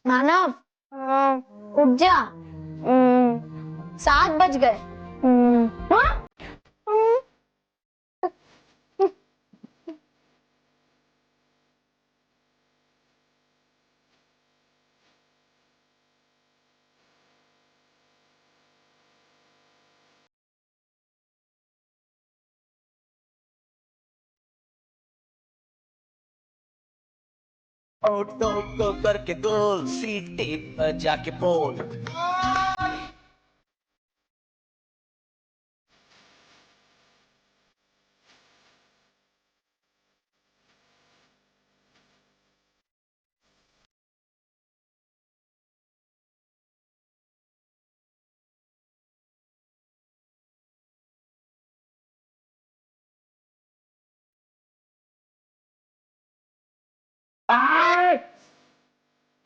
मानव, हाँ। उठ जा। 7 बज गए। हाँ? तो करके गोल सीटी बजा के बोल।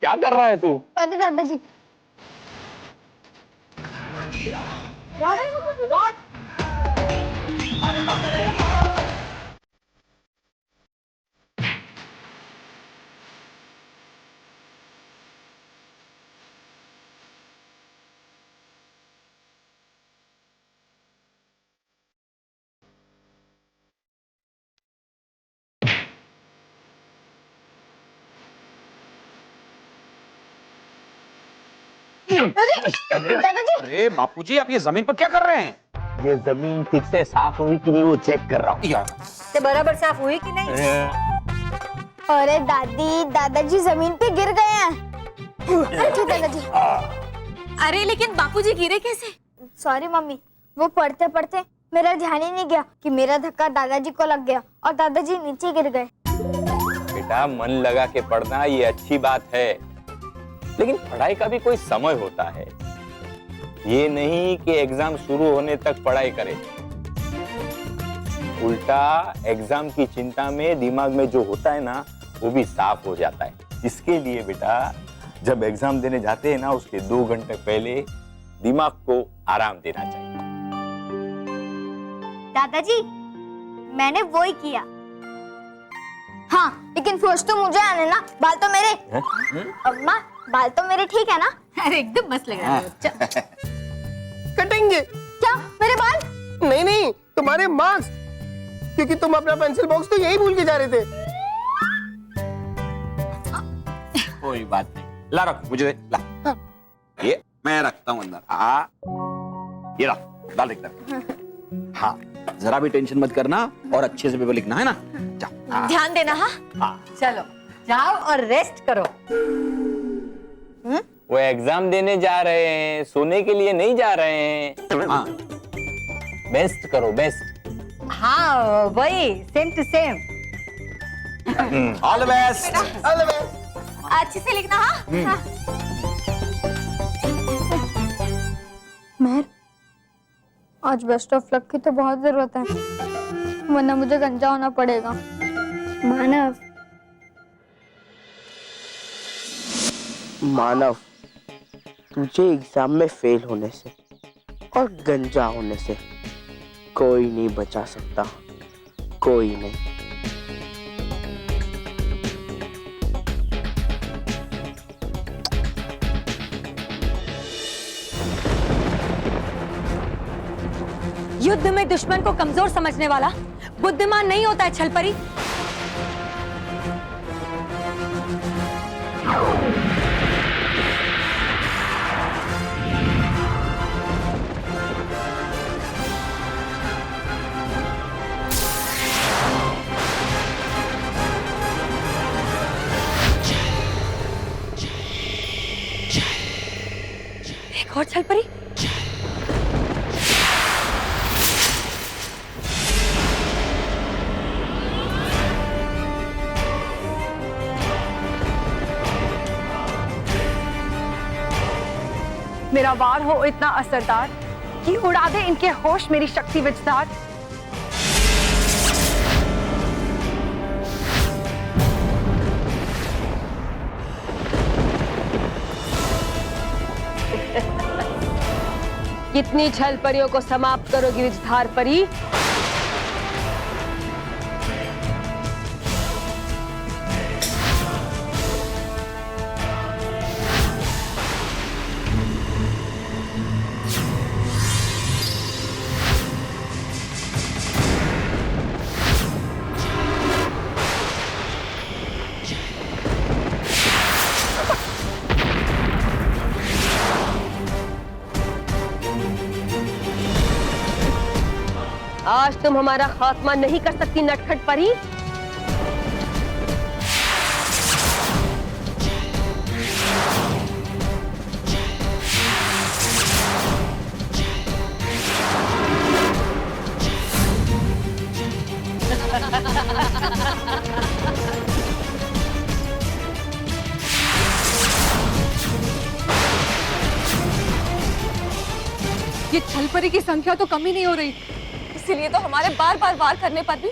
क्या कर रहा है तू? अरे दादाजी, दादाजी। अरे बापूजी, आप ये जमीन पर क्या कर रहे हैं? ये जमीन ठीक से साफ हुई कि नहीं वो चेक कर रहा हूँ यार, ते बराबर साफ हुई कि नहीं? अरे दादाजी जमीन पे गिर गए हैं। अरे दादाजी। अरे लेकिन बापूजी गिरे कैसे? सॉरी मम्मी, वो पढ़ते पढ़ते मेरा ध्यान ही नहीं गया कि मेरा धक्का दादाजी को लग गया और दादाजी नीचे गिर गए। बेटा, मन लगा के पढ़ना ये अच्छी बात है, लेकिन पढ़ाई का भी कोई समय होता है। ये नहीं कि एग्जाम शुरू होने तक पढ़ाई करें। उल्टा एग्जाम की चिंता में दिमाग में जो होता है ना, वो भी साफ हो जाता है। इसके लिए बेटा, जब एग्जाम देने जाते हैं ना, उसके 2 घंटे पहले दिमाग को आराम देना चाहिए। दादाजी, मैंने वो ही किया। हाँ, लेकिन फर्स्ट तो मुझे आने ना, बाल तो मेरे। अम्मा, बाल तो मेरे ठीक है ना? अरे एकदम मस्त लग रहा है बच्चा। कटेंगे। क्या मेरे बाल? नहीं नहीं, तुम्हारे मार्क्स, क्योंकि तुम अपना पेंसिल बॉक्स तो यही भूल के जा रहे थे। कोई बात नहीं, ला रख, मुझे दे, ला। हाँ। ये मैं रखता हूँ अंदर। ये रख, डाल इधर। हाँ, जरा भी टेंशन मत करना और अच्छे से पेपर लिखना है ना। जाओ। ध्यान देना। हाँ हाँ। चलो जाओ और रेस्ट करो। वो एग्जाम देने जा रहे हैं, सोने के लिए नहीं जा रहे हैं। हाँ। बेस्ट करो, बेस्ट। हाँ वही, same to same. All the best. अच्छे से लिखना। हाँ महर, आज बेस्ट ऑफ लक की तो बहुत जरूरत है, वरना मुझे गंजा होना पड़ेगा। मानव, मानव, तुझे एग्जाम में फेल होने से और गंजा होने से कोई नहीं बचा सकता, कोई नहीं। युद्ध में दुश्मन को कमजोर समझने वाला बुद्धिमान नहीं होता है छलपरी। एक और छलपरी। मेरा वार हो इतना असरदार कि उड़ा दे इनके होश मेरी शक्ति विचदार। कितनी छल परियों को समाप्त करोगी विचधार परी? आज तुम हमारा खात्मा नहीं कर सकती नटखट परी। ये छलपरी की संख्या तो कम ही नहीं हो रही, इसीलिए तो हमारे बार बार वार करने पर भी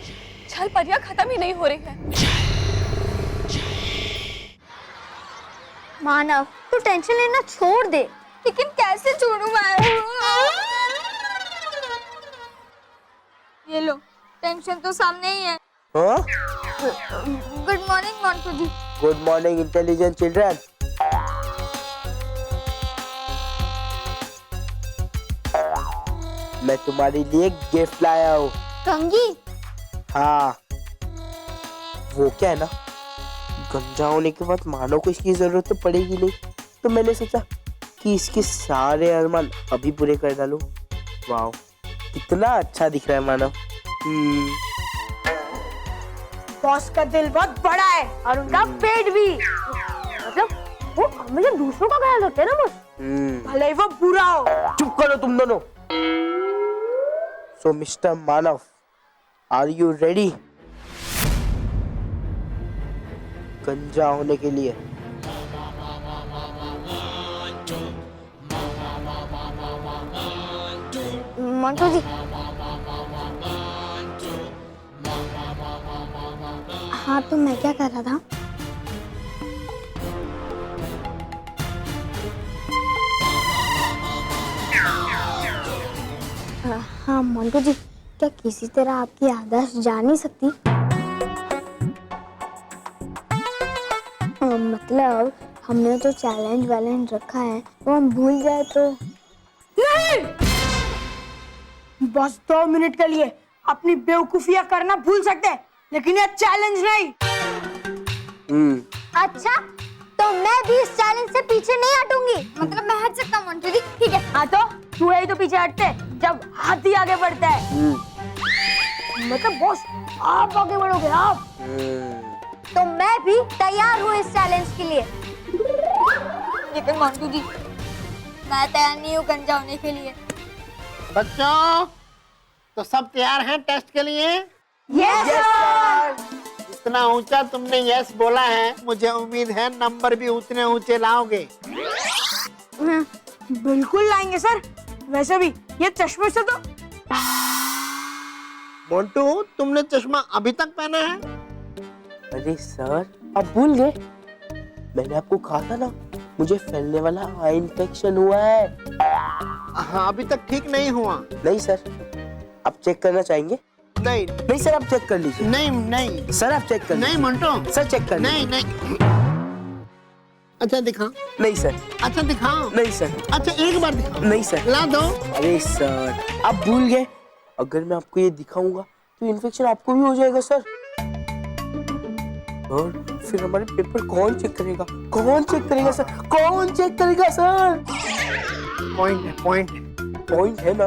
छलपरियां खत्म ही नहीं हो रही है। मानव, तू टेंशन लेना छोड़ दे। लेकिन कैसे छोड़ूं मैं? ये लो, टेंशन तो सामने ही है। हाँ? Good morning Montu ji. Good morning intelligent children. मैं तुम्हारे लिए गिफ्ट लाया हूँ। कंघी? हाँ, वो क्या है ना, गंजा होने के बाद मानव को इसकी जरूरत तो पड़ेगी नहीं, तो मैंने सोचा कि इसके सारे अरमान अभी पूरे कर डालूं। वाह, कितना अच्छा दिख रहा है मानव। बॉस का दिल बहुत बड़ा है और उनका पेट भी। मतलब वो हमेशा दूसरों का ख्याल रखते हैं ना बॉस, भले ही वो बुरा हो। चुप करो तुम दोनों। So Mr. Manav, are you ready? गंजा होने के लिए। मोंटू जी। हाँ, तो मैं क्या कर रहा था? हाँ मोंटू जी, क्या किसी तरह आपकी याददाश्त जा नहीं सकती? मतलब हमने जो चैलेंज वैलेंज रखा है वो हम भूल जाए तो? नहीं, बस 2 मिनट के लिए अपनी बेवकूफियां करना भूल सकते हैं, लेकिन ये चैलेंज नहीं। अच्छा, तो मैं भी इस चैलेंज से पीछे नहीं हटूंगी। मतलब मैं हट सकता हूँ मोंटू जी, ठीक है? हाँ, तो तू ही तो पीछे हटते जब हाथी आगे बढ़ता है। मतलब बॉस, आप आगे बढ़ोगे आप। तो मैं भी तैयार हूँ इस चैलेंज के लिए। लेकिन मोंटू जी, मैं तैयार नहीं हूँ गंजा होने के लिए। बच्चों, तो सब तैयार हैं टेस्ट के लिए? Yes sir. इतना ऊंचा तुमने यस बोला है, मुझे उम्मीद है नंबर भी उतने ऊंचे लाओगे। बिल्कुल लाएंगे सर। वैसे भी ये चश्मे से तो। मोंटू, तुमने चश्मा अभी तक पहना है? अरे सर, आप भूल गए? मैंने आपको कहा था ना, मुझे फैलने वाला आई इन्फेक्शन हुआ है। हाँ, अभी तक ठीक नहीं हुआ। नहीं सर, आप चेक करना चाहेंगे? नहीं नहीं सर, आप चेक कर लीजिए। नहीं नहीं सर, आप चेक कर नहीं लीजिए। मोंटू, सर चेक कर नहीं नहीं। अच्छा दिखाओ। नहीं सर। अच्छा दिखाओ। नहीं सर। अच्छा एक बार दिखाओ। नहीं सर। ला दो। अरे सर, आप भूल गए। अगर मैं आपको ये दिखाऊंगा तो इन्फेक्शन आपको भी हो जाएगा सर। और फिर हमारे पेपर कौन चेक करेगा? कौन चेक करेगा सर? कौन चेक करेगा सर? पॉइंट है, पॉइंट है। पॉइंट है ना?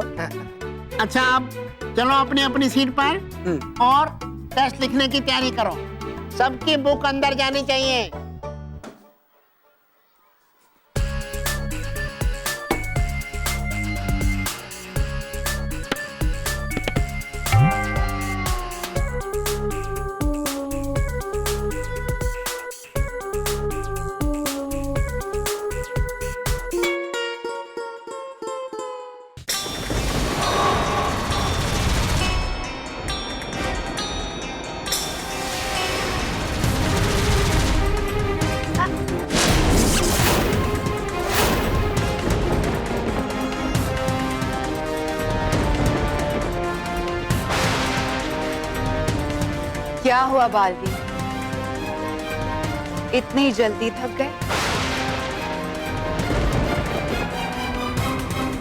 अच्छा, अब चलो अपनी अपनी सीट पर और टेस्ट लिखने की तैयारी करो। सबकी बुक अंदर जानी चाहिए। क्या हुआ बालवी, इतनी जल्दी थक गए?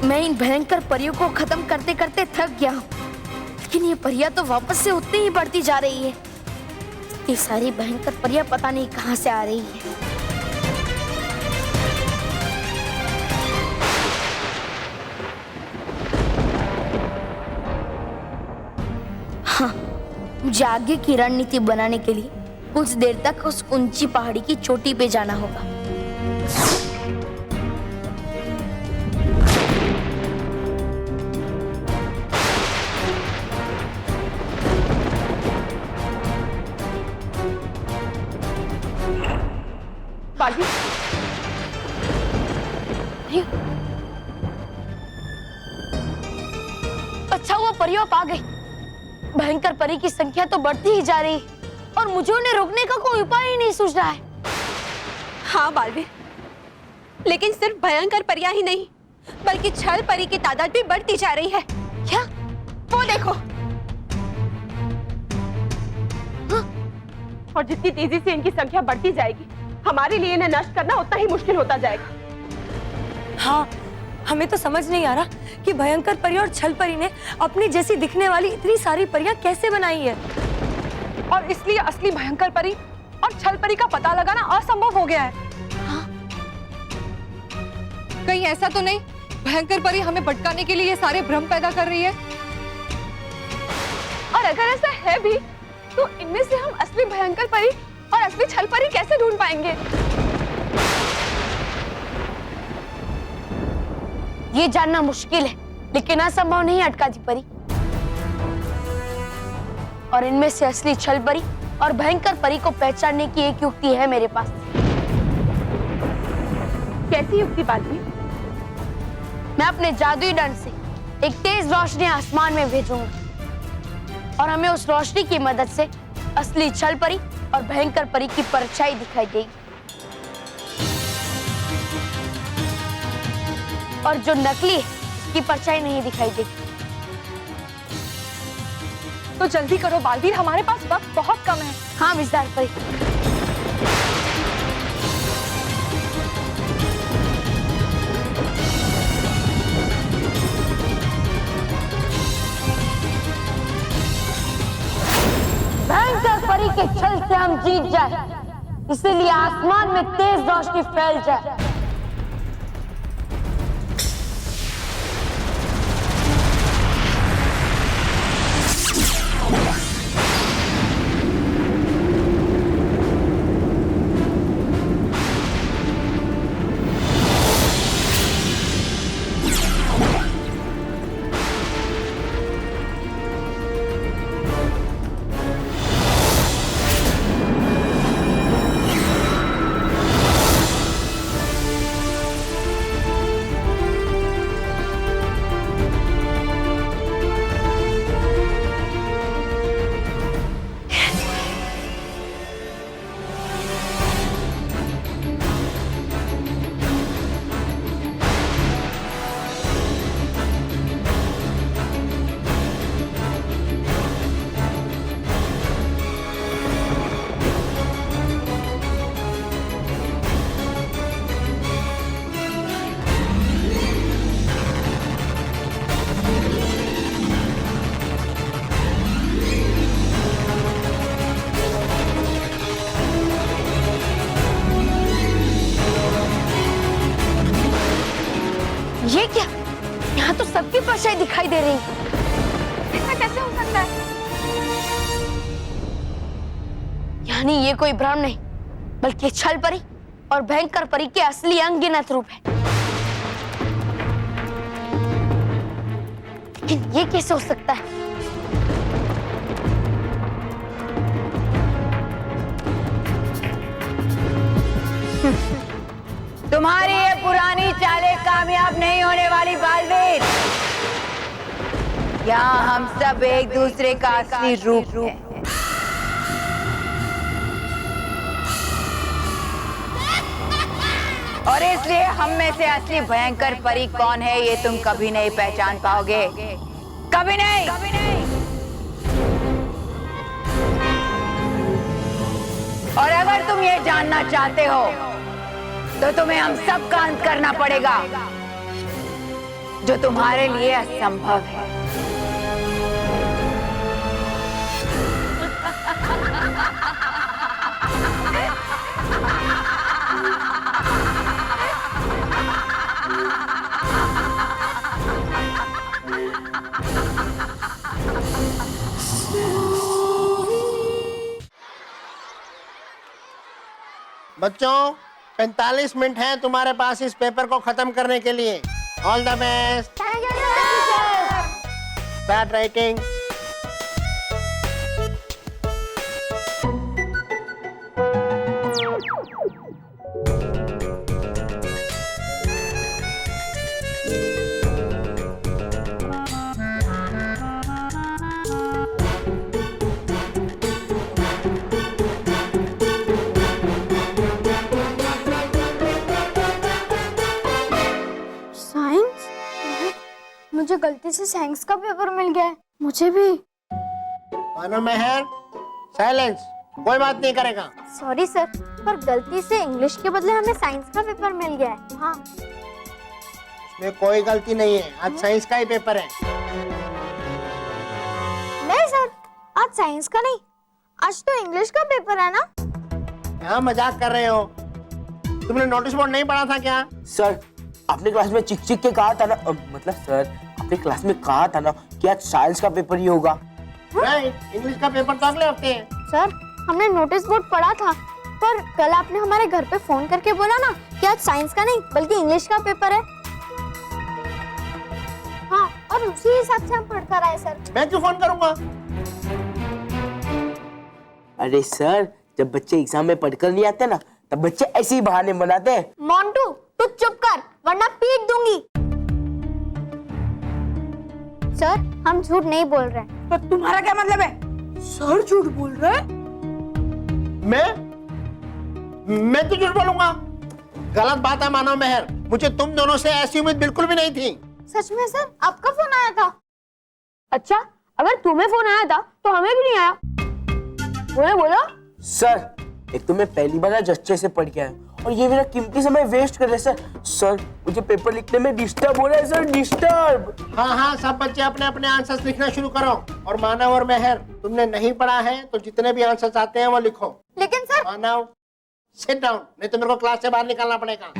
मैं इन भयंकर परियों को खत्म करते करते थक गया हूँ, लेकिन ये परियां तो वापस से उतनी ही बढ़ती जा रही है। ये सारी भयंकर परियां पता नहीं कहाँ से आ रही है। मुझे आगे की रणनीति बनाने के लिए कुछ देर तक उस ऊंची पहाड़ी की चोटी पे जाना होगा। बागी, अच्छा हुआ परियों आप आ गई। भयंकर परी की संख्या तो बढ़ती ही जा रही है और मुझे उन्हें रोकने का कोई उपाय ही नहीं सूझ रहा है। हाँ बालवीर, लेकिन सिर्फ भयंकर परियां ही नहीं बल्कि छल परी की तादाद भी बढ़ती जा रही है। क्या? वो देखो। हाँ? और जितनी तेजी से इनकी संख्या बढ़ती जाएगी, हमारे लिए इन्हें नष्ट करना उतना ही मुश्किल होता जाएगा। हाँ, हमें तो समझ नहीं आ रहा कि भयंकर परी और छल परी ने अपनी जैसी दिखने वाली इतनी सारी परियां कैसे बनाई है। और इसलिए असली भयंकर परी और छल परी का पता लगाना असंभव हो गया है। हाँ? कहीं ऐसा तो नहीं भयंकर परी हमें भटकाने के लिए ये सारे भ्रम पैदा कर रही है? और अगर ऐसा है भी तो इनमें से हम असली भयंकर परी और असली छल परी कैसे ढूंढ पाएंगे? ये जानना मुश्किल है, लेकिन असंभव नहीं अटकाती परी। और इनमें से असली छल परी और भयंकर परी को पहचानने की एक युक्ति है मेरे पास। कैसी युक्ति बालवीर? मैं अपने जादुई दंड से एक तेज रोशनी आसमान में भेजूंगा और हमें उस रोशनी की मदद से असली छल परी और भयंकर परी की परछाई दिखाई देगी। और जो नकली है उसकी परछाई नहीं दिखाई देगी। तो जल्दी करो बालवीर, हमारे पास वक्त बहुत कम है। हाँ विजदार परी। भयंकर परी के छल से हम जीत जाए, इसीलिए आसमान में तेज रोशनी फैल जाए। ये क्या? यहाँ तो सबकी परछाई दिखाई दे रही है। ऐसा कैसे हो सकता है? यानी ये कोई भ्रम नहीं बल्कि छल परी और भयंकर परी के असली अनगिनत रूप है। लेकिन ये कैसे हो सकता है? तुम्हारी ये पुरानी चालें कामयाब नहीं होने वाली बालवीर। यहाँ हम सब एक दूसरे का असली रूप हैं। और इसलिए हम में से असली भयंकर परी कौन है ये तुम कभी नहीं पहचान पाओगे, कभी नहीं। और अगर तुम ये जानना चाहते हो तो तुम्हें हम सब का अंत करना पड़ेगा, जो तुम्हारे लिए असंभव है। बच्चों 45 मिनट है तुम्हारे पास इस पेपर को खत्म करने के लिए। All the best. Start writing. Science? मुझे गलती से साइंस का पेपर मिल गया है। मुझे भी। मानो मेहर, साइलेंस। कोई बात नहीं करेगा। सॉरी सर, पर गलती से इंग्लिश के बदले हमें साइंस का पेपर मिल गया है। हाँ। इसमें कोई गलती नहीं है, आज साइंस का ही पेपर है। नहीं सर, आज साइंस का नहीं, आज तो इंग्लिश का पेपर है ना। क्या मजाक कर रहे हो? तुमने नोटिस बोर्ड नहीं पढ़ा था क्या? सर आपने क्लास में चिक चिक के कहा था ना, मतलब सर आपने क्लास में कहा था ना कि आज साइंस का पेपर ही होगा। नहीं, इंग्लिश का पेपर तो अगले हफ्ते है। सर हमने नोटिस बोर्ड पढ़ा था, पर कल आपने हमारे घर पे फोन करके बोला ना कि आज साइंस का नहीं बल्कि इंग्लिश का पेपर है। हाँ, और उसी हिसाब से हम पढ़कर आए सर। मैं क्यों फोन करूंगा? अरे सर, जब बच्चे एग्जाम में पढ़कर नहीं आते ना, तब बच्चे ऐसे ही बहाने बनाते हैं। मोंटू तू चुप कर वरना पीट दूंगी। सर हम झूठ नहीं बोल रहे। तो तुम्हारा क्या मतलब है? सर झूठ बोल रहे हैं? मैं तो झूठ बोलूंगा? गलत बात है मानव मेहर, मुझे तुम दोनों से ऐसी उम्मीद बिल्कुल भी नहीं थी। सच में सर आपका फोन आया था? अच्छा, अगर तुम्हें फोन आया था तो हमें भी नहीं आया। बोलो बोलो। सर एक तो मैं पहली बार आज अच्छे से पढ़ के आया और ये मेरा कीमती समय वेस्ट कर रहे हैं सर। सर मुझे पेपर लिखने में डिस्टर्ब हो रहा है सर, डिस्टर्ब। हाँ, सब बच्चे अपने अपने आंसर्स लिखना शुरू करो। और मानव और मेहर, तुमने नहीं पढ़ा है तो जितने भी आंसर्स आते हैं वो लिखो। लेकिन सर। मानव सिट डाउन, नहीं तो मेरे को क्लास से बाहर निकालना पड़ेगा।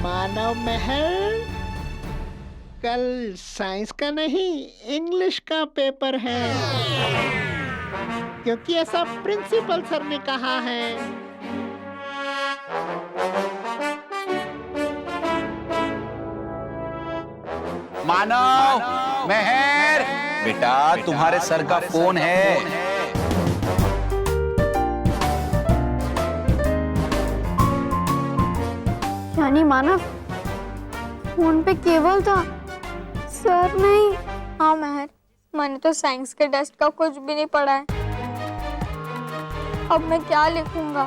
मानव महल, कल साइंस का नहीं इंग्लिश का पेपर है, क्योंकि ऐसा प्रिंसिपल सर ने कहा है। मानव, मेहर, बेटा तुम्हारे सर का फोन है। यानी मानव फोन पे केवल था, सर नहीं। हाँ महर, मैंने तो साइंस के टेस्ट का कुछ भी नहीं पढ़ा है। अब मैं क्या लिखूंगा?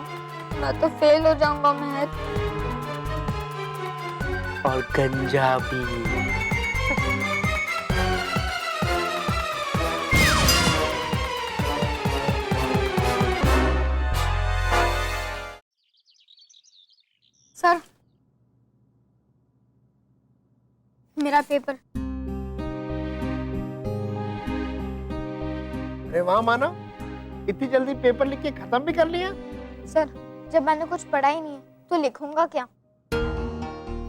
मैं तो फेल हो जाऊंगा महर। और गंजा भी। सर मेरा पेपर। अरे वाह मानव, इतनी जल्दी पेपर लिख के खत्म भी कर लिया। सर जब मैंने कुछ पढ़ा ही नहीं है तो लिखूंगा क्या,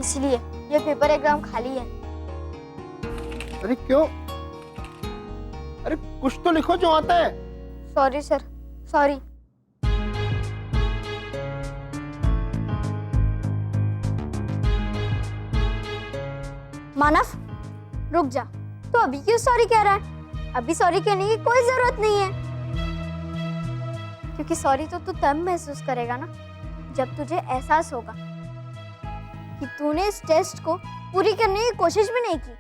इसलिए ये पेपर एग्जाम खाली है। अरे क्यों? अरे कुछ तो लिखो जो आता है। Sorry sir, sorry. मानव रुक जा, तो अभी क्यों सॉरी कह रहा है? अभी सॉरी कहने की कोई जरूरत नहीं है, क्योंकि सॉरी तो तू तब महसूस करेगा ना जब तुझे एहसास होगा कि तूने इस टेस्ट को पूरी करने की कोशिश भी नहीं की।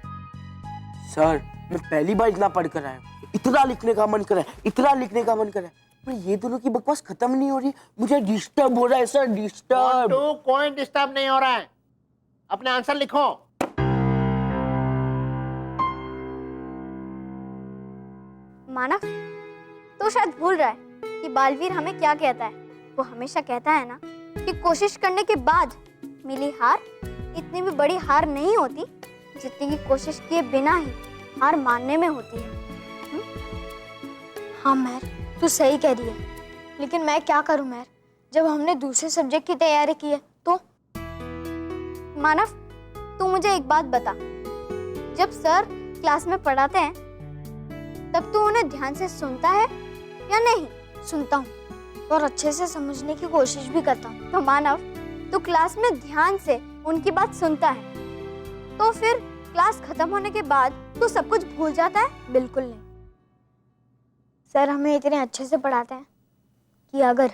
सर मैं पहली बार इतना पढ़ कर आया, इतना लिखने का मन कर रहा है, इतना लिखने का मन कर रहा है, पर ये दोनों की बकवास खत्म नहीं हो रही। मुझे डिस्टर्ब हो रहा है सर, डिस्टर्ब। कोई डिस्टर्ब नहीं हो रहा है, अपने आंसर लिखो। मानव तो शायद भूल रहा है कि बालवीर हमें क्या कहता है। वो हमेशा कहता है ना कि कोशिश करने के बाद मिली हार इतनी भी बड़ी हार नहीं होती जितनी की कोशिश किए बिना ही हार मानने में होती है। हाँ महर, तू सही कह रही है, लेकिन मैं क्या करूं मैर, जब हमने दूसरे सब्जेक्ट की तैयारी की है तो। मानव, तू मुझे एक बात बता, जब सर क्लास में पढ़ाते हैं तब तू उन्हें ध्यान से सुनता है या नहीं? सुनता हूँ और अच्छे से समझने की कोशिश भी करता हूँ। तो मानव, तू क्लास में ध्यान से उनकी बात सुनता है, तो फिर क्लास खत्म होने के बाद तू सब कुछ भूल जाता है? बिल्कुल नहीं। सर हमें इतने अच्छे से पढ़ाते हैं कि अगर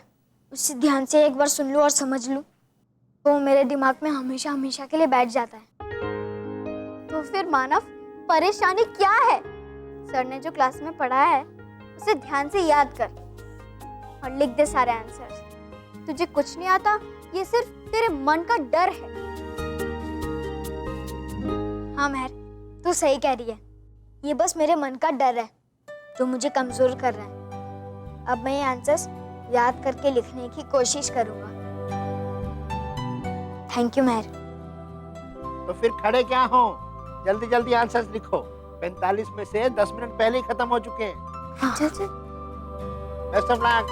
उसे ध्यान से एक बार सुन लूं और समझ लूं तो मेरे दिमाग में हमेशा हमेशा के लिए बैठ जाता है। तो फिर मानव, परेशानी क्या है? सर ने जो क्लास में पढ़ाया है उसे ध्यान से याद कर और लिख दे सारे आंसर्स। तुझे कुछ नहीं आता, ये सिर्फ तेरे मन का डर है। हाँ महर, तू सही कह रही है, ये बस मेरे मन का डर है जो मुझे कमजोर कर रहा है। अब मैं ये आंसर्स याद करके लिखने की कोशिश करूंगा। थैंक यू महर। तो फिर खड़े क्या हो, जल्दी जल्दी आंसर्स लिखो। 45 में से 10 मिनट पहले ही खत्म हो चुके हैं। अच्छा। Best of luck.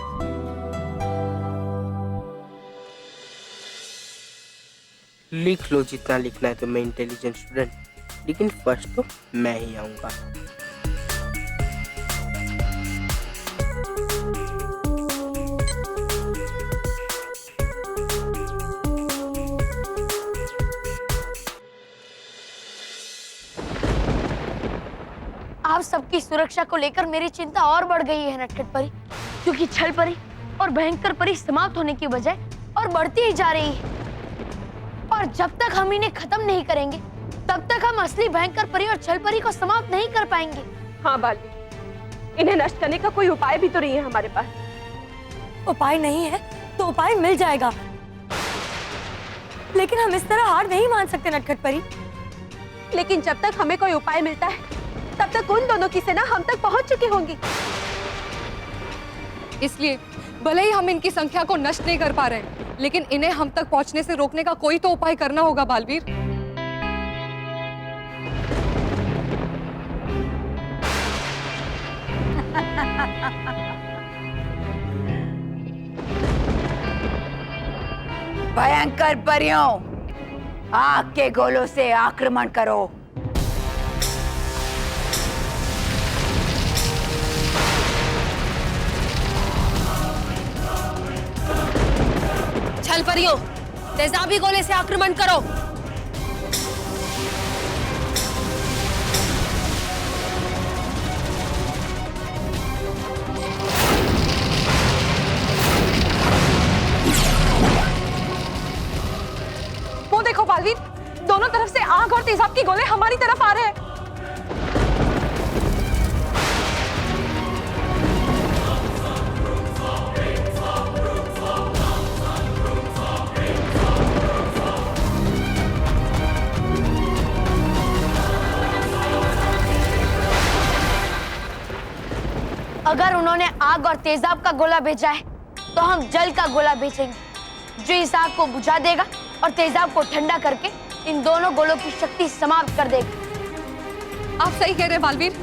लिख लो जितना लिखना है, तो मैं इंटेलिजेंट स्टूडेंट, लेकिन फर्स्ट तो मैं ही आऊंगा। आप सबकी सुरक्षा को लेकर मेरी चिंता और बढ़ गई है नटखट परी, क्योंकि छल परी और भयंकर परी समाप्त होने की बजाय और बढ़ती ही जा रही है। और जब तक हम इन्हें खत्म नहीं करेंगे तब तक हम असली भयंकर परी और छल परी को समाप्त नहीं कर पाएंगे। हाँ बालवीर, इन्हें नष्ट करने का कोई उपाय भी तो नहीं है हमारे पास। उपाय नहीं है तो उपाय मिल जाएगा, लेकिन हम इस तरह हार नहीं मान सकते नटखट परी। लेकिन जब तक हमें कोई उपाय मिलता है तब तक उन दोनों की सेना हम तक पहुंच चुकी होंगी। इसलिए भले ही हम इनकी संख्या को नष्ट नहीं कर पा रहे हैं, लेकिन इन्हें हम तक पहुंचने से रोकने का कोई तो उपाय करना होगा बालवीर। भयंकर परियों, आग के गोलों से आक्रमण करो। छल परियों, तेजाबी गोले से आक्रमण करो। वो देखो बालवीर, दोनों तरफ से आग और तेजाब के गोले हमारी तरफ आ रहे हैं। अगर उन्होंने आग और तेजाब का गोला भेजा है तो हम जल का गोला भेजेंगे, जो इस आग को बुझा देगा और तेजाब को ठंडा करके इन दोनों गोलों की शक्ति समाप्त कर देगा। आप सही कह रहे हैं Baalveer.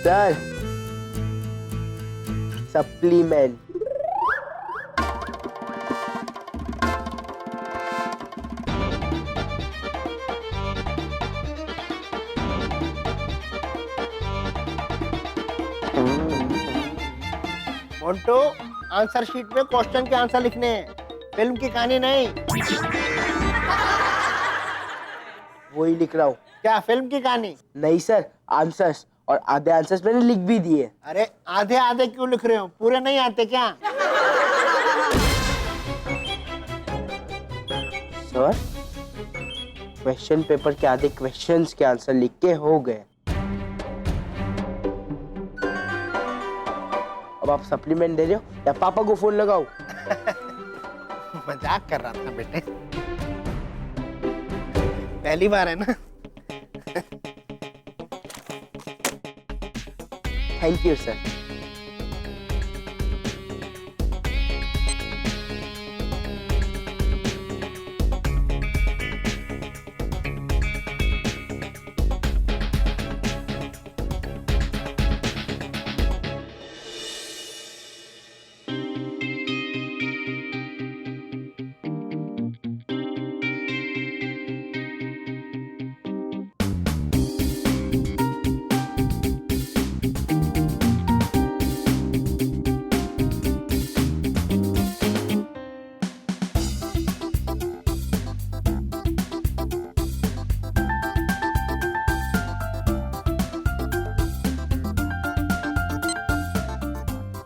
Sir, supplement. Montu, answer sheet में क्वेश्चन के आंसर लिखने हैं, फिल्म की कहानी नहीं। वही लिख रहा हूँ। क्या फिल्म की कहानी? नहीं सर, आंसर्स, और आधे आंसर्स मैंने लिख भी दिए। अरे आधे आधे क्यों लिख रहे हो? पूरे नहीं आते क्या? सर, क्वेश्चन पेपर के आधे क्वेश्चंस के आंसर लिख के हो गए। अब आप सप्लीमेंट दे रहे हो या पापा को फोन लगाओ? मजाक कर रहा था बेटे, पहली बार है ना। Thank you sir.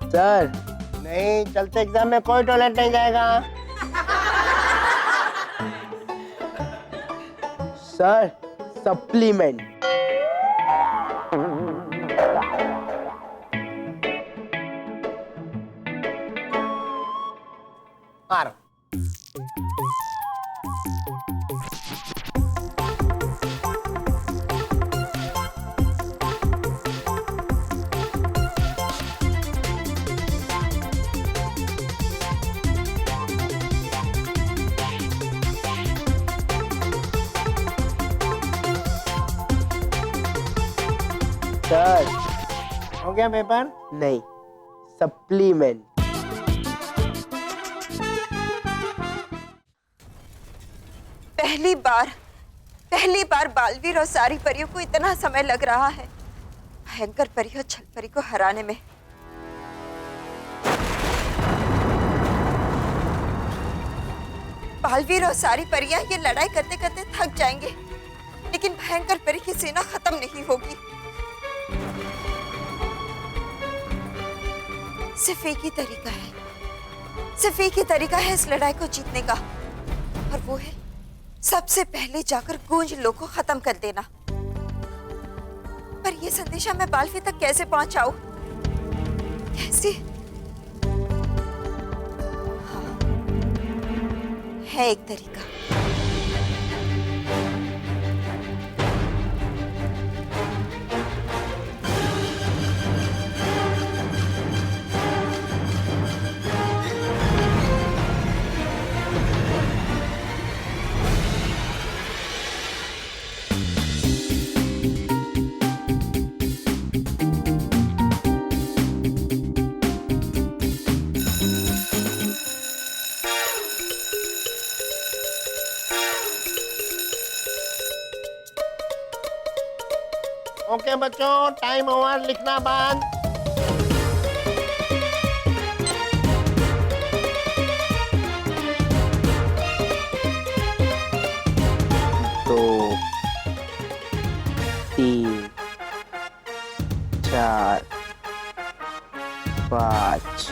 सर, नहीं, चलते एग्जाम में कोई टॉयलेट नहीं जाएगा। Sir, supplement. आ रहा हूं। सर, हो गया पेपर? नहीं, सप्लीमेंट। पहली बार बालवीर और सारी परियों को इतना समय लग रहा है भयंकर परी और छल परी को हराने में। बालवीर और सारी परियां ये लड़ाई करते करते थक जाएंगे, लेकिन भयंकर परी की सेना खत्म नहीं होगी। सिर्फ एक ही तरीका है इस लड़ाई को जीतने का, और वो है सबसे पहले जाकर गूंज लो को खत्म कर देना। पर ये संदेशा मैं बालवीर तक कैसे पहुंचाऊं? कैसे? हाँ, है एक तरीका। ओके बच्चों, टाइम ओवर, लिखना बंद। दो, 3, 4, 5,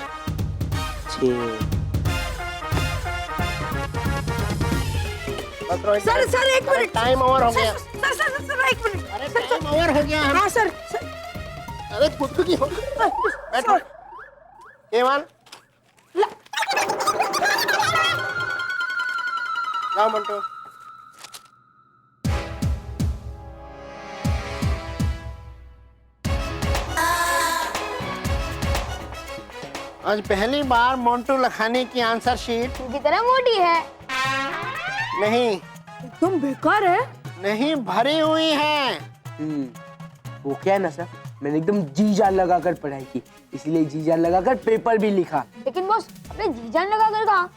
6। सर एक मिनट, टाइम ओवर हो गया। सर एक मिनट। अरे टाइम ओवर हो गया। हाँ सर। अरे खुद की हो। बैठो। केवल जाओ मंटू। आज पहली बार मोंटू लखानी की आंसर शीट की तरह मोटी है। नहीं, एकदम बेकार है। नहीं, भरी हुई है। वो क्या है ना सर, मैंने एकदम जी जान लगाकर पढ़ाई की, इसलिए जी जान लगाकर पेपर भी लिखा। लेकिन बॉस, अपने जी जान लगाकर कहा?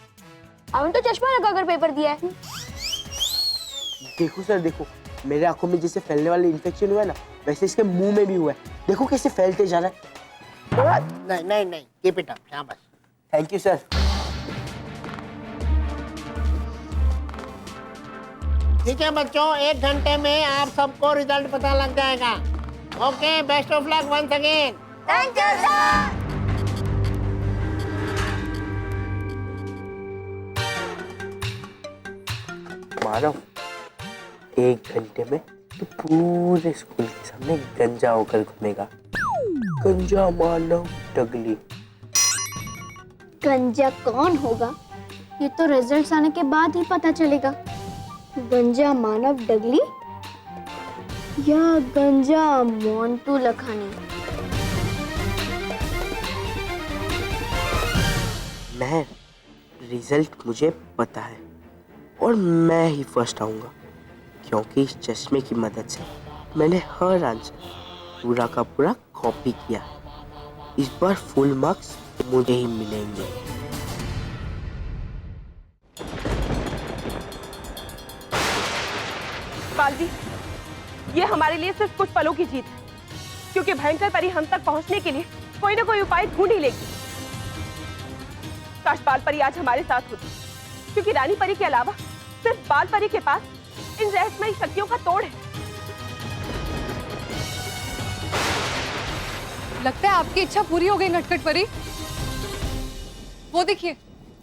हमने तो चश्मा लगाकर पेपर दिया है। देखो सर, देखो, मेरे आंखों में जैसे फैलने वाले इन्फेक्शन हुआ है ना, वैसे इसके मुंह में भी हुआ है। देखो कैसे फैलते जा रहा है। नहीं नहीं नहीं, कीप इट अप, शाबाश। Thank you sir. ठीक है बच्चों, 1 घंटे में आप सबको रिजल्ट पता लग जाएगा। Okay, best of luck once again. Thank you sir. Manav, 1 घंटे में तो पूरे स्कूल के सामने गंजा होकर घूमेगा। गंजा मानव डगली। गंजा कौन होगा ये तो रिजल्ट्स आने के बाद ही पता चलेगा। गंजा मानव डगली या गंजा मोंटू लखानी। मैं रिजल्ट मुझे पता है और मैं ही फर्स्ट आऊंगा, क्योंकि इस चश्मे की मदद से मैंने हर आंसर पूरा का पूरा कॉपी किया। इस बार फुल मार्क्स मुझे ही मिलेंगे। बालवी, ये हमारे लिए सिर्फ कुछ पलों की जीत है, क्योंकि भयंकर परी हम तक पहुंचने के लिए कोई ना कोई उपाय ढूंढ ही लेगी। काश बाल परी आज हमारे साथ होती, क्योंकि रानी परी के अलावा सिर्फ बाल परी के पास इन रहस्यमयी शक्तियों का तोड़ है। लगता है आपकी इच्छा पूरी हो गई नटखट परी। वो देखिए,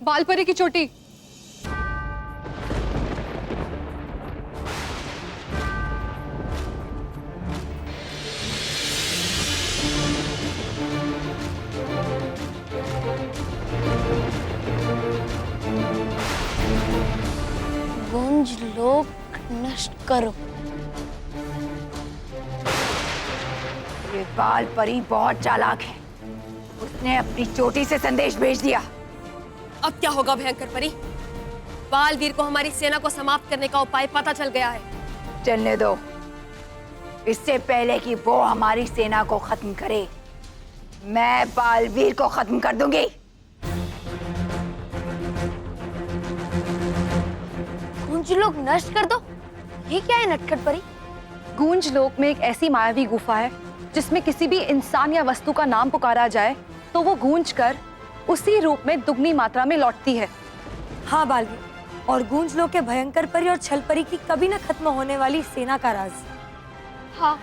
बाल परी की चोटी। गुंज लोक नष्ट करो। ये बाल परी बहुत चालाक है, उसने अपनी चोटी से संदेश भेज दिया। अब क्या होगा भयंकर परी? बालवीर को हमारी सेना को समाप्त करने का उपाय पता चल गया है। चलने दो, इससे पहले कि वो हमारी सेना को खत्म करे, मैं बालवीर को खत्म कर दूंगी। गुंज लोक नष्ट कर दो? ये क्या है नटखट परी? गूंज लोक में एक ऐसी मायावी गुफा है जिसमें किसी भी इंसान या वस्तु का नाम पुकारा जाए तो वो गूंज कर उसी रूप में दुगनी मात्रा में लौटती है। हाँ बालवीर, और गूंज लोक के भयंकर परी और छल परी की कभी न खत्म होने वाली सेना का राज। हाँ,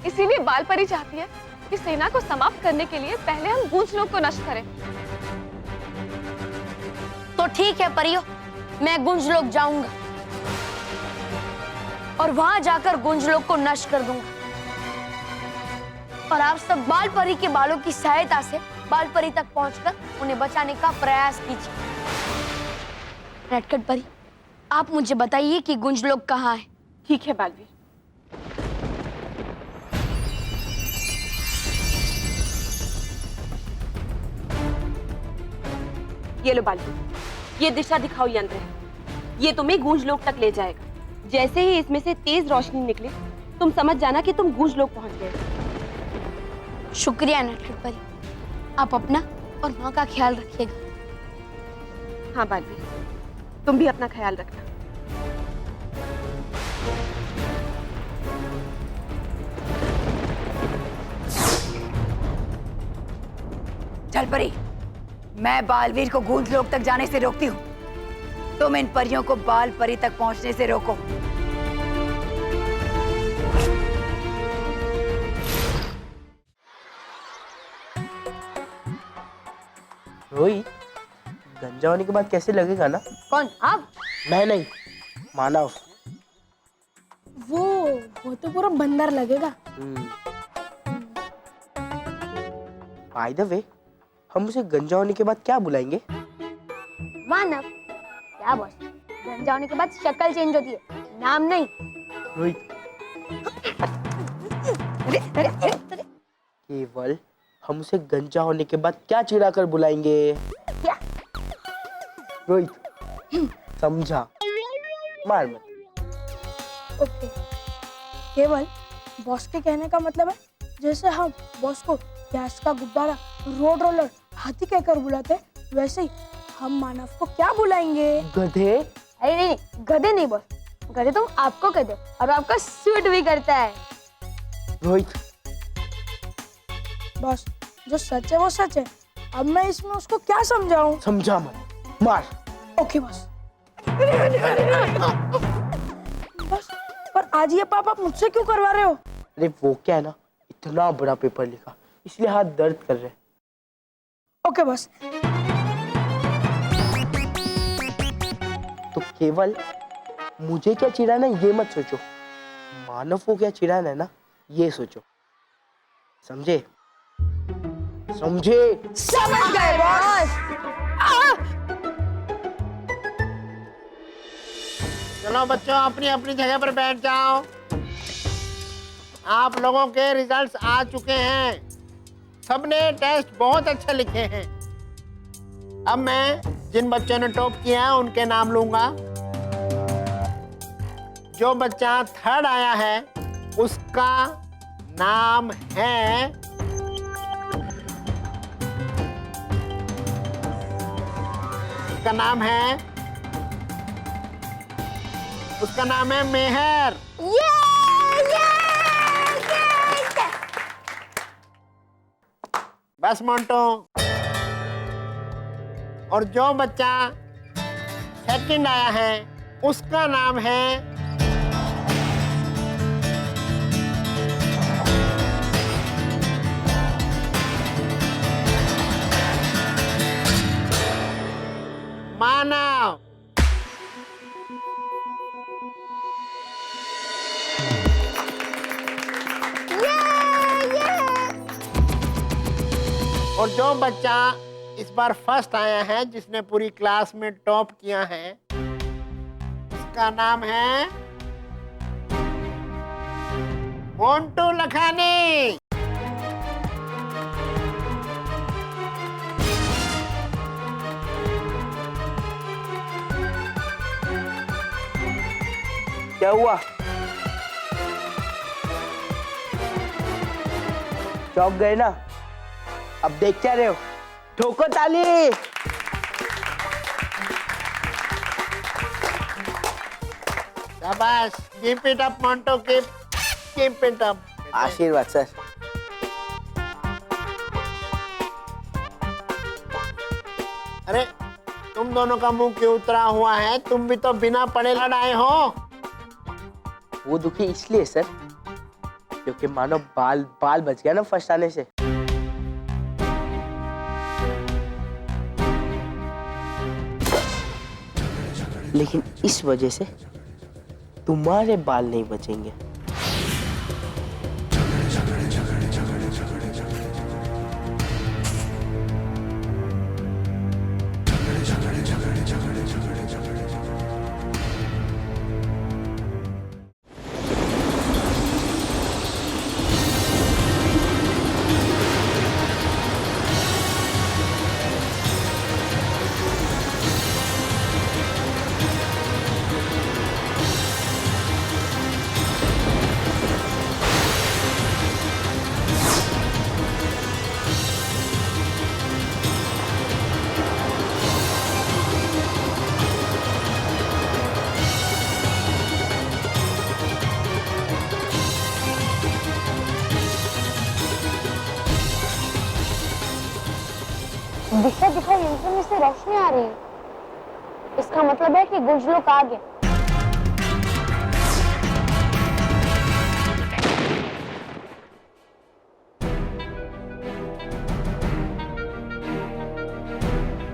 इसीलिए बाल परी चाहती है कि सेना को समाप्त करने के लिए पहले हम गूंज लोक को नष्ट करें। तो ठीक है परियो, मैं गुंज लोक जाऊंगा और वहां जाकर गुंज लोक को नष्ट कर दूंगा। और आप सब बाल परी के बालों की सहायता से बाल परी तक पहुंचकर उन्हें बचाने का प्रयास कीजिए। नटखट परी, आप मुझे बताइए कि गुंज लोक कहाँ है। ठीक है बालवीर। ये लो बालवीर, ये दिशा दिखाओ यंत्र है, ये तुम्हें गूंज लोक तक ले जाएगा। जैसे ही इसमें से तेज रोशनी निकले, तुम समझ जाना कि तुम गूंज लोक पहुंच गए। शुक्रिया नटखट परी, आप अपना और माँ का ख्याल रखिएगा। हाँ बालवीर, तुम भी अपना ख्याल रखना। चल परी, मैं बालवीर को गूंज लोक तक जाने से रोकती हूँ, तुम इन परियों को बाल परी तक पहुंचने से रोको। रोहित, गंजा होने के बाद कैसे लगेगा ना? कौन आप? मैं नहीं, मानव। वो तो पूरा बंदर लगेगा। बाय द वे, हम उसे गंजा होने के बाद क्या बुलाएंगे? मानव। क्या बॉस, गंजा होने के बाद शक्ल चेंज होती है, नाम नहीं। रोहित, केवल हम उसे गंजा होने के बाद क्या चिढ़ाकर बुलाएंगे? क्या? रोहित, समझा, मार मत। ओके, केवल बॉस के कहने का मतलब है जैसे हम बॉस को गैस का गुब्बारा, रोड रोलर, हाथी कहकर बुलाते, वैसे ही हम मानव को क्या बुलाएंगे? गधे? अरे नहीं, गधे नहीं बॉस, गधे तुम आपको कहते हो और आपका सूट भी करता है। रोहित, बॉस, जो सच है वो सच है। अब मैं इसमें उसको क्या समझाऊं? समझा मत, मार। ओके बस। बस, पर आज ये पाप आप मुझसे क्यों करवा रहे हो? अरे वो क्या है ना, इतना बड़ा पेपर लिखा इसलिए हाथ दर्द कर रहे। ओके बस। तो केवल मुझे क्या चिढ़ाना है ये मत सोचो, मानव को क्या चिढ़ाना है ना ये सोचो, समझे? समझे? समझ गए बॉस। चलो बच्चों, अपनी अपनी जगह पर बैठ जाओ। आप लोगों के रिजल्ट्स आ चुके हैं। सबने टेस्ट बहुत अच्छे लिखे हैं। अब मैं जिन बच्चों ने टॉप किया है उनके नाम लूंगा। जो बच्चा थर्ड आया है उसका नाम है उसका नाम है मेहर। बस मोंटो। और जो बच्चा सेकंड आया है उसका नाम है मानव। और जो बच्चा इस बार फर्स्ट आया है, जिसने पूरी क्लास में टॉप किया है, उसका नाम है मोंटू लखानी। क्या हुआ? चौंक गए ना? अब देख क्या रहे हो? ठोको ताली। शाबाश, keep it up Montu, keep it up. आशीर्वाद सर। अरे तुम दोनों का मुंह क्यों उतरा हुआ है? तुम भी तो बिना पढ़े लड़ाए हो। वो दुखी इसलिए सर क्योंकि मानो बाल बच गया ना फर्स्ट आने से। लेकिन इस वजह से तुम्हारे बाल नहीं बचेंगे। दिशा दिखाई यंत्र में से रोशनी आ रही है। इसका मतलब है कि गुंजलोक आ गया।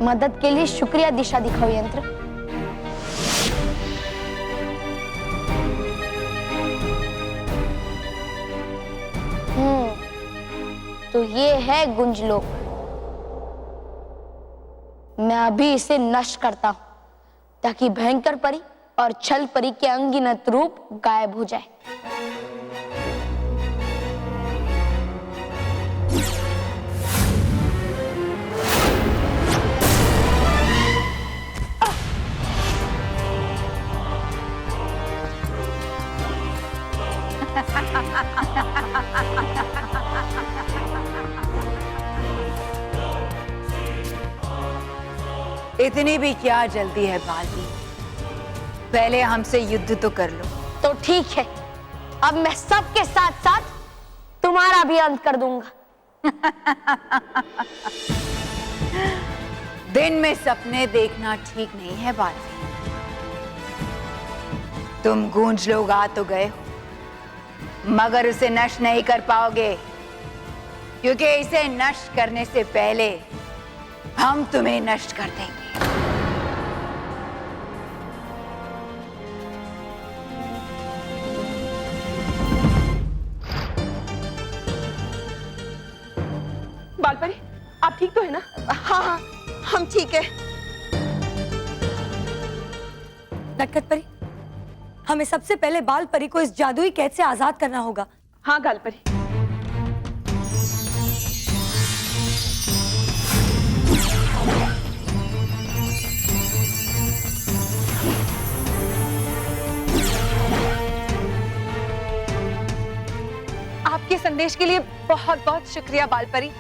मदद के लिए शुक्रिया दिशा दिखाओ यंत्र। तो ये है गुंजलोक। मैं अभी इसे नष्ट करता हूं ताकि भयंकर परी और छल परी के अनगिनत रूप गायब हो जाए। इतनी भी क्या जल्दी है बालवी, पहले हमसे युद्ध तो कर लो। तो ठीक है, अब मैं सबके साथ साथ तुम्हारा भी अंत कर दूंगा। दिन में सपने देखना ठीक नहीं है बालवीर। तुम गूंज लोग आ तो गए हो, मगर उसे नष्ट नहीं कर पाओगे, क्योंकि इसे नष्ट करने से पहले हम तुम्हें नष्ट कर देंगे। बालपरी, आप ठीक तो है ना? हाँ हाँ, हम ठीक है। नटखट परी, हमें सबसे पहले बाल परी को इस जादुई कैद से आजाद करना होगा। हाँ गालपरी। आपके संदेश के लिए बहुत बहुत शुक्रिया बालपरी।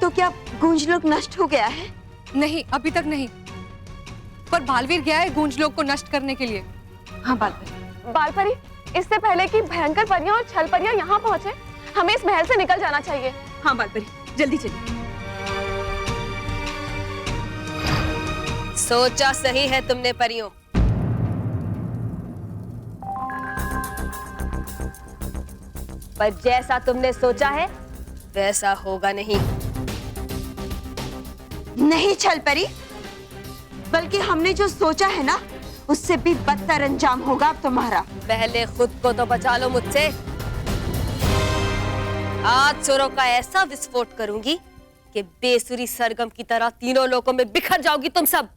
तो क्या गूंजलोक नष्ट हो गया है? नहीं, अभी तक नहीं, पर बालवीर गया है गूंजलोक को नष्ट करने के लिए। हाँ बालपरी। बालपरी, इससे पहले कि भयंकर परियां और छल परियां यहाँ पहुँचे, हमें इस महल से निकल जाना चाहिए। हाँ बालपरी, जल्दी चलिए। सोचा सही है तुमने परियों, पर जैसा तुमने सोचा है वैसा होगा नहीं। नहीं छल परी, बल्कि हमने जो सोचा है ना, उससे भी बदतर अंजाम होगा अब तुम्हारा। पहले खुद को तो बचा लो मुझसे। आज चोरों का ऐसा विस्फोट करूंगी कि बेसुरी सरगम की तरह तीनों लोकों में बिखर जाओगी तुम सब।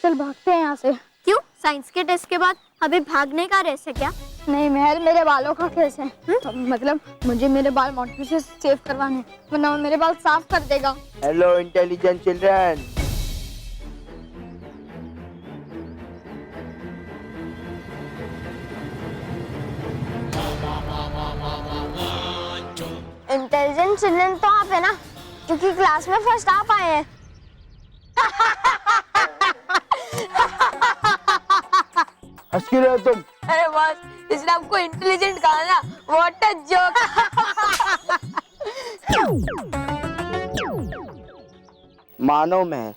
चल भागते हैं यहाँ से। क्यों? साइंस के टेस्ट के बाद अभी भागने का रेस है क्या? नहीं महल, मेरे बालों का केस है। मतलब मुझे मेरे बाल मोंटू से सेव करवाने, वरना वो मेरे बाल साफ कर देगा। Hello intelligent children. Intelligent children तो आप है ना, क्योंकि क्लास में फर्स्ट आप आए हैं। हंस क्यों रहे हो तुम? अरे बॉस, इसने आपको इंटेलिजेंट कहा ना, व्हाट अ जोक। मानो मैं,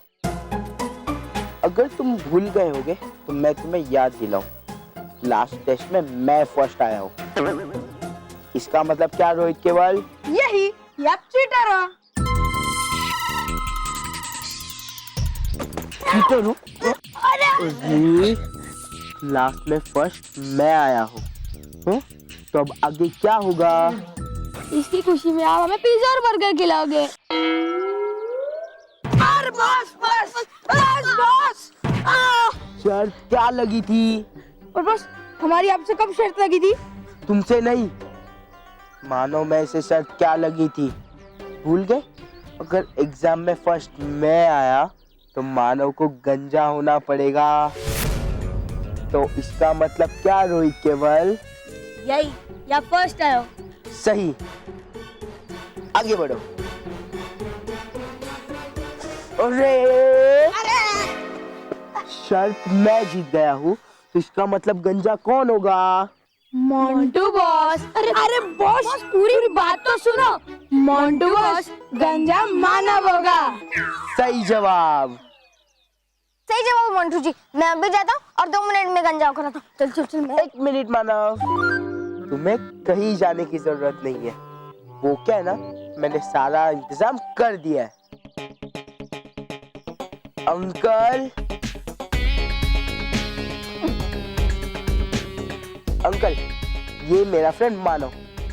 अगर तुम भूल गए होगे तो मैं तुम्हें याद दिलाऊं, लास्ट टेस्ट में मैं फर्स्ट आया हूँ। इसका मतलब क्या रोहित केवल? यही, आप चीटर हो। चीटर हूँ? अरे लास्ट में फर्स्ट मैं आया हूँ। तो अब आगे क्या होगा? इसकी खुशी में आप हमें पिज्जा और बर्गर खिलाओगे। शर्त क्या लगी थी? और बस हमारी आपसे कब शर्त लगी थी? तुमसे नहीं, मानो मैं से शर्त क्या लगी थी भूल गए? अगर एग्जाम में फर्स्ट मैं आया तो मानव को गंजा होना पड़ेगा। तो इसका मतलब क्या रोहित केवल? यही, या फर्स्ट आयो। सही, आगे बढ़ो। अरे शर्त मैं जीत गया हूँ, तो इसका मतलब गंजा कौन होगा? मोंटू बॉस। अरे बॉस, पूरी बात तो सुनो। मोंटू बॉस गंजा मानव होगा। सही जवाब। सही जवाब मोंटू जी। मैं अभी जाता हूँ और 2 मिनट में गंजा होकर आता हूँ। चल चल चल। 1 मिनट मानव, तुम्हें कहीं जाने की जरूरत नहीं है। वो क्या है ना, मैंने सारा इंतजाम कर दिया है। अंकल, अंकल, ये मेरा फ्रेंड मानव,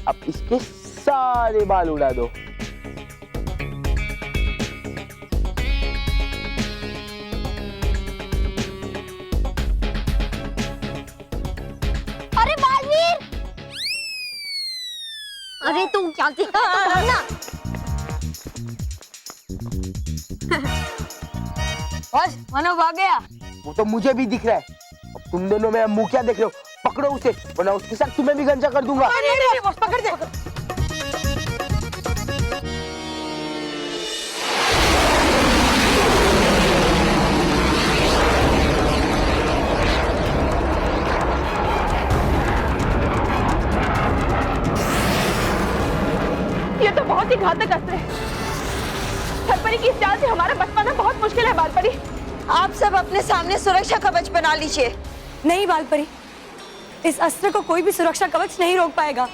अब इसके सारे बाल उड़ा दो। अरे बालवीर, अरे तू क्या सीखा है ना? बस मानव आ गया। वो तो मुझे भी दिख रहा है। अब तुम दोनों में मुंह क्या देख रहे हो? पकड़ो उसे, वरना उसके साथ तुम्हें भी गंजा कर दूंगा। नहीं, बस पकड़ दे। ये तो बहुत ही घातक अस्त्र है। छलपरी की इस चाल से हमारा बच पाना बहुत मुश्किल है बालपरी। आप सब अपने सामने सुरक्षा कवच बना लीजिए। नहीं बालपरी, इस अस्त्र को कोई भी सुरक्षा कवच नहीं रोक पाएगा।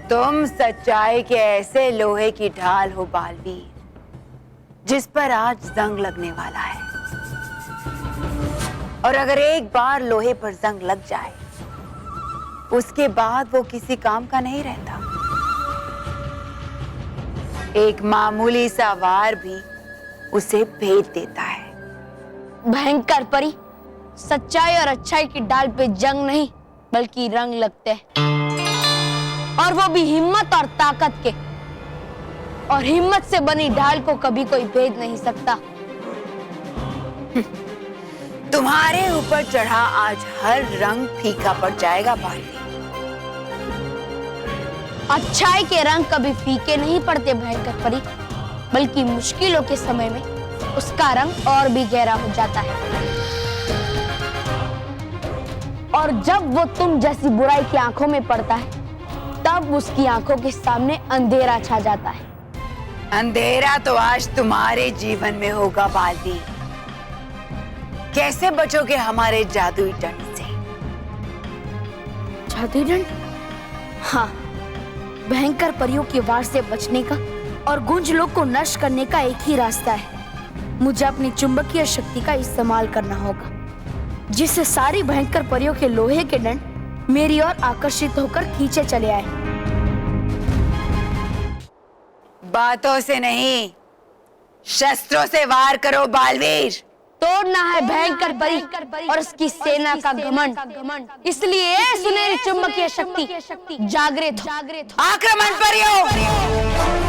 तुम सच्चाई के ऐसे लोहे की ढाल हो बालवीर, जिस पर आज जंग लगने वाला है। और अगर एक बार लोहे पर जंग लग जाए, उसके बाद वो किसी काम का नहीं रहता। एक मामूली सा वार भी उसे भेद देता है। भयंकर परी, सच्चाई और अच्छाई की डाल पे जंग नहीं बल्कि रंग लगते हैं, और वो भी हिम्मत और ताकत के। और हिम्मत से बनी ढाल को कभी कोई भेद नहीं सकता। तुम्हारे ऊपर चढ़ा आज हर रंग फीका पड़ जाएगा बालवीर। अच्छाई के रंग कभी फीके नहीं पड़ते भयंकर परी, बल्कि मुश्किलों के समय में उसका रंग और भी गहरा हो जाता है। और जब वो तुम जैसी बुराई की आंखों में पड़ता है, तब उसकी आंखों के सामने अंधेरा छा जाता है। अंधेरा तो आज तुम्हारे जीवन में होगा बालवीर। कैसे बचोगे हमारे जादुई दंड से? जादुई दंड? हाँ, भयंकर परियों के वार से बचने का और गुंज लोग को नष्ट करने का एक ही रास्ता है। मुझे अपनी चुंबकीय शक्ति का इस्तेमाल करना होगा, जिससे सारी भयंकर परियों के लोहे के दंड मेरी ओर आकर्षित होकर खींचे चले आए। बातों से नहीं, शस्त्रों से वार करो बालवीर। तोड़ना है भयंकर परी और उसकी सेना का घमंड। इसलिए सुनहरी चुंबकीय शक्ति जागृत हो। आक्रमण परियों!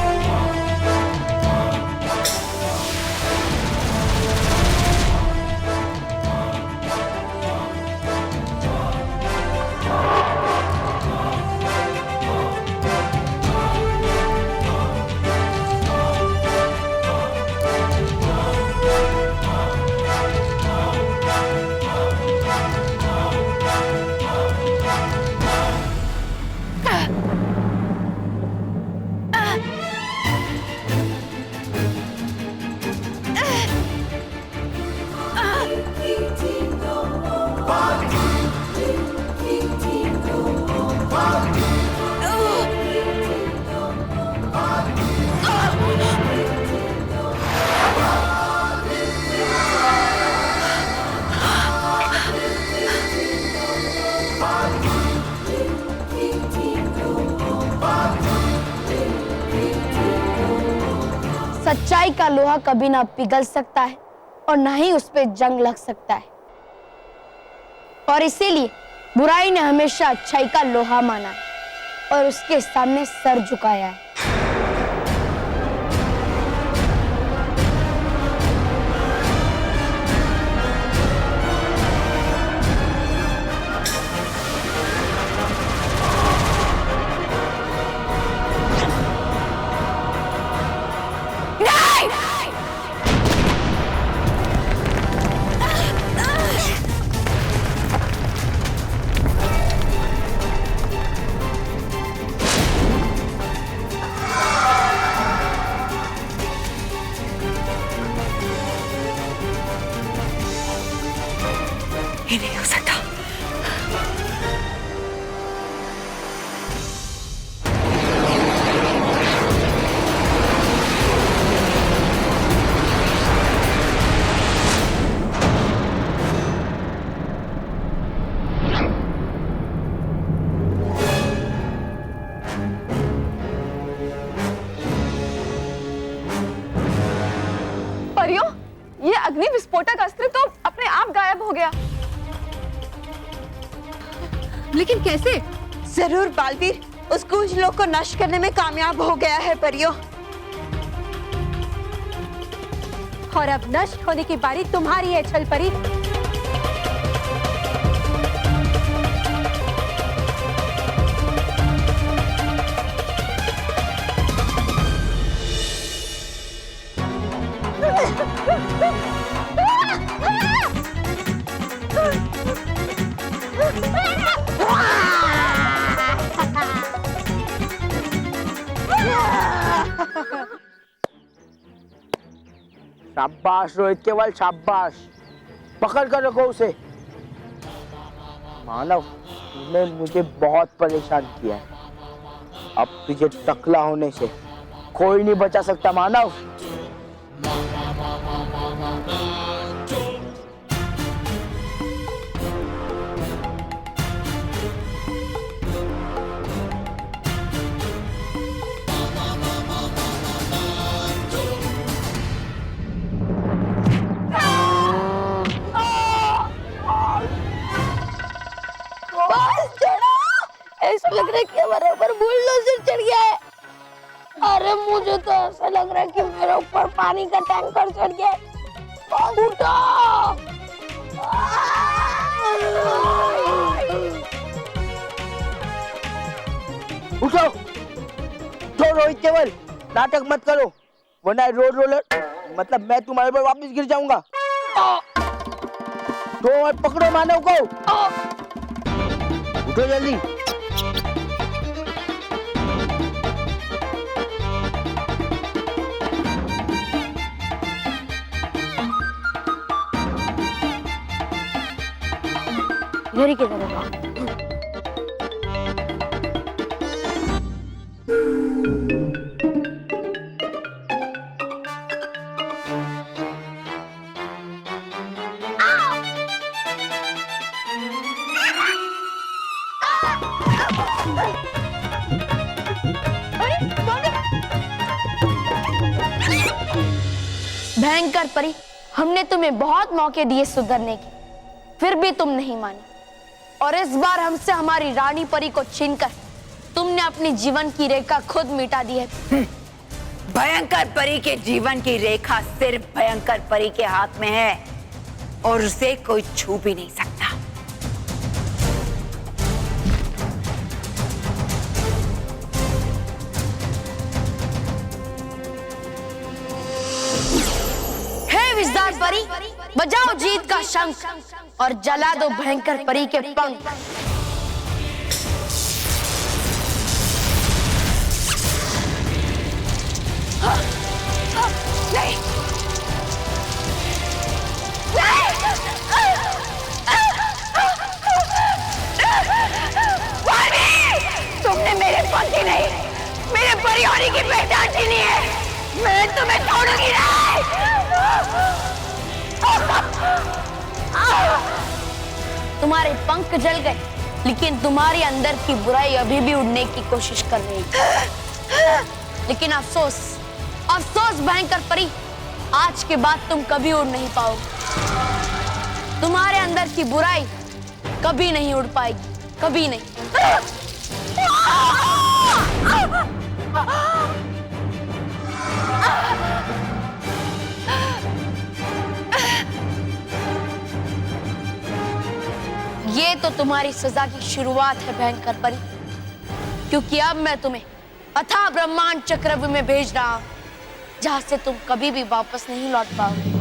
सच्चाई का लोहा कभी ना पिघल सकता है और ना ही उस पे जंग लग सकता है, और इसीलिए बुराई ने हमेशा अच्छाई का लोहा माना है और उसके सामने सर झुकाया है। लेकिन कैसे? जरूर बालवीर उस गूंज लोग को नष्ट करने में कामयाब हो गया है परियों। और अब नष्ट होने की बारी तुम्हारी है छल परी। शाबाश रोहित केवल, शाबाश। पकड़ कर रखो उसे। मानव, तूने मुझे बहुत परेशान किया है। अब तुझे टकला होने से कोई नहीं बचा सकता मानव। ऐसा लग रहा है कि हमारे ऊपर बुलडोजर चढ़ गया है। अरे मुझे तो ऐसा लग रहा है कि मेरे ऊपर पानी का टैंकर चढ़ गया है। उठो! उठो, उठो रोहित केवल, नाटक मत करो, वरना रोड रोलर मतलब मैं तुम्हारे पर वापस गिर जाऊंगा। तो और पकड़ो मानव को। उठो जल्दी। इधर ही किधर है? भयंकर परी, हमने तुम्हें बहुत मौके दिए सुधरने के, फिर भी तुम नहीं मानी। और इस बार हमसे हमारी रानी परी को छीनकर तुमने अपनी जीवन की रेखा खुद मिटा दी है। भयंकर परी के जीवन की रेखा सिर्फ भयंकर परी के हाथ में है और उसे कोई छू भी नहीं सकता। हे विजदार परी, बजाओ जीत का शंख और जला दो भयंकर परी के पंख। नहीं, तुमने मेरे पंख ही नहीं, मेरे परिवार की पहचान छीनी है। मैं तुम्हें छोड़ूंगी नहीं। तुम्हारे पंख जल गए, लेकिन तुम्हारे अंदर की बुराई अभी भी उड़ने की कोशिश कर रही है। लेकिन अफसोस, अफसोस भयंकर परी, आज के बाद तुम कभी उड़ नहीं पाओगे। तुम्हारे अंदर की बुराई कभी नहीं उड़ पाएगी, कभी नहीं। ये तो तुम्हारी सजा की शुरुआत है भयंकर परी, क्योंकि अब मैं तुम्हें अथाह ब्रह्मांड चक्रव्यूह में भेज रहा हूं, जहां से तुम कभी भी वापस नहीं लौट पाओगे।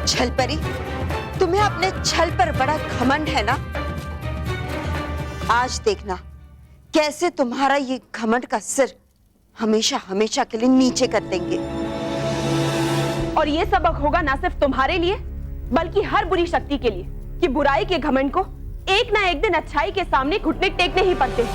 छल परी, तुम्हें अपने छल पर बड़ा घमंड है ना? आज देखना कैसे तुम्हारा ये घमंड का सिर हमेशा हमेशा के लिए नीचे कर देंगे। और ये सबक होगा ना सिर्फ तुम्हारे लिए, बल्कि हर बुरी शक्ति के लिए, कि बुराई के घमंड को एक ना एक दिन अच्छाई के सामने घुटने टेकने ही पड़ते।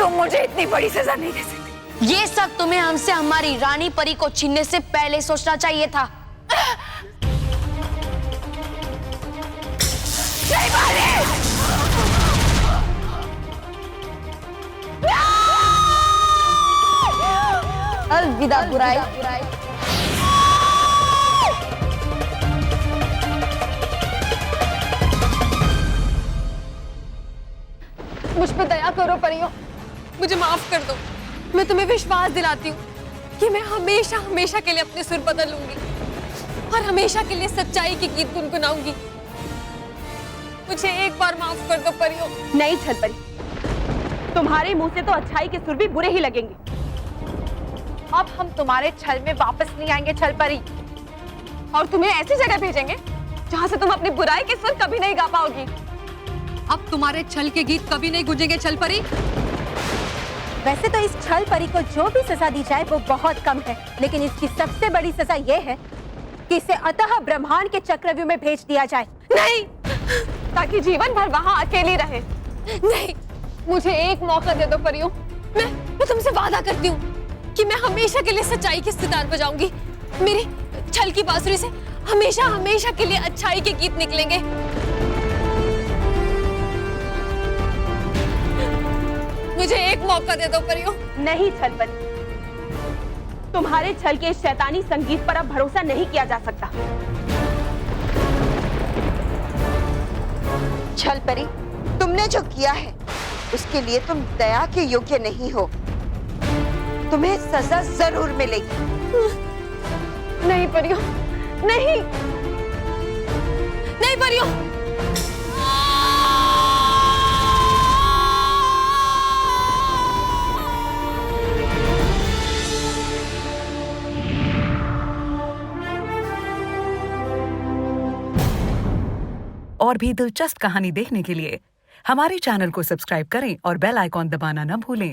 तुम मुझे इतनी बड़ी सजा नहीं दे सकती। ये सब तुम्हें हमसे हमारी रानी परी को छीनने से पहले सोचना चाहिए था। नहीं मारे। अलविदा बुराई। मुझ पे दया करो परियों, मुझे माफ कर दो। मैं तुम्हें विश्वास दिलाती हूँ कि मैं हमेशा हमेशा के लिए अपने सुर बदल लूंगी और हमेशा के लिए सच्चाई के गीत गुनगुनाऊंगी। मुझे एक बार माफ कर दो परियों। नहीं छलपरी, तुम्हारे मुंह से तो अच्छाई के सुर भी बुरे ही लगेंगे। अब हम तुम्हारे छल में वापस नहीं आएंगे छलपरी, और तुम्हें ऐसी जगह भेजेंगे जहाँ से तुम अपनी बुराई के सुर कभी नहीं गा पाओगी। अब तुम्हारे छल के गीत कभी नहीं गूंजेंगे छलपरी। वैसे तो इस छल परी को जो भी सजा दी जाए वो बहुत कम है, लेकिन इसकी सबसे बड़ी सजा ये है कि इसे अतः ब्रह्मांड के चक्रव्यूह में भेज दिया जाए। नहीं, ताकि जीवन भर वहाँ अकेली रहे। नहीं, मुझे एक मौका दे दो परियों। मैं तुमसे वादा करती हूँ कि मैं हमेशा के लिए सच्चाई के सितार बजाऊंगी। मेरी छल की बांसुरी से हमेशा हमेशा के लिए अच्छाई के गीत निकलेंगे। मुझे एक मौका दे दो परियों। नहीं छलपरी, तुम्हारे छल के इस शैतानी संगीत पर अब भरोसा नहीं किया जा सकता। छलपरी, तुमने जो किया है उसके लिए तुम दया के योग्य नहीं हो। तुम्हें सजा जरूर मिलेगी। नहीं परियों, नहीं, नहीं परियों। और भी दिलचस्प कहानी देखने के लिए हमारे चैनल को सब्सक्राइब करें और बेल आइकॉन दबाना न भूलें।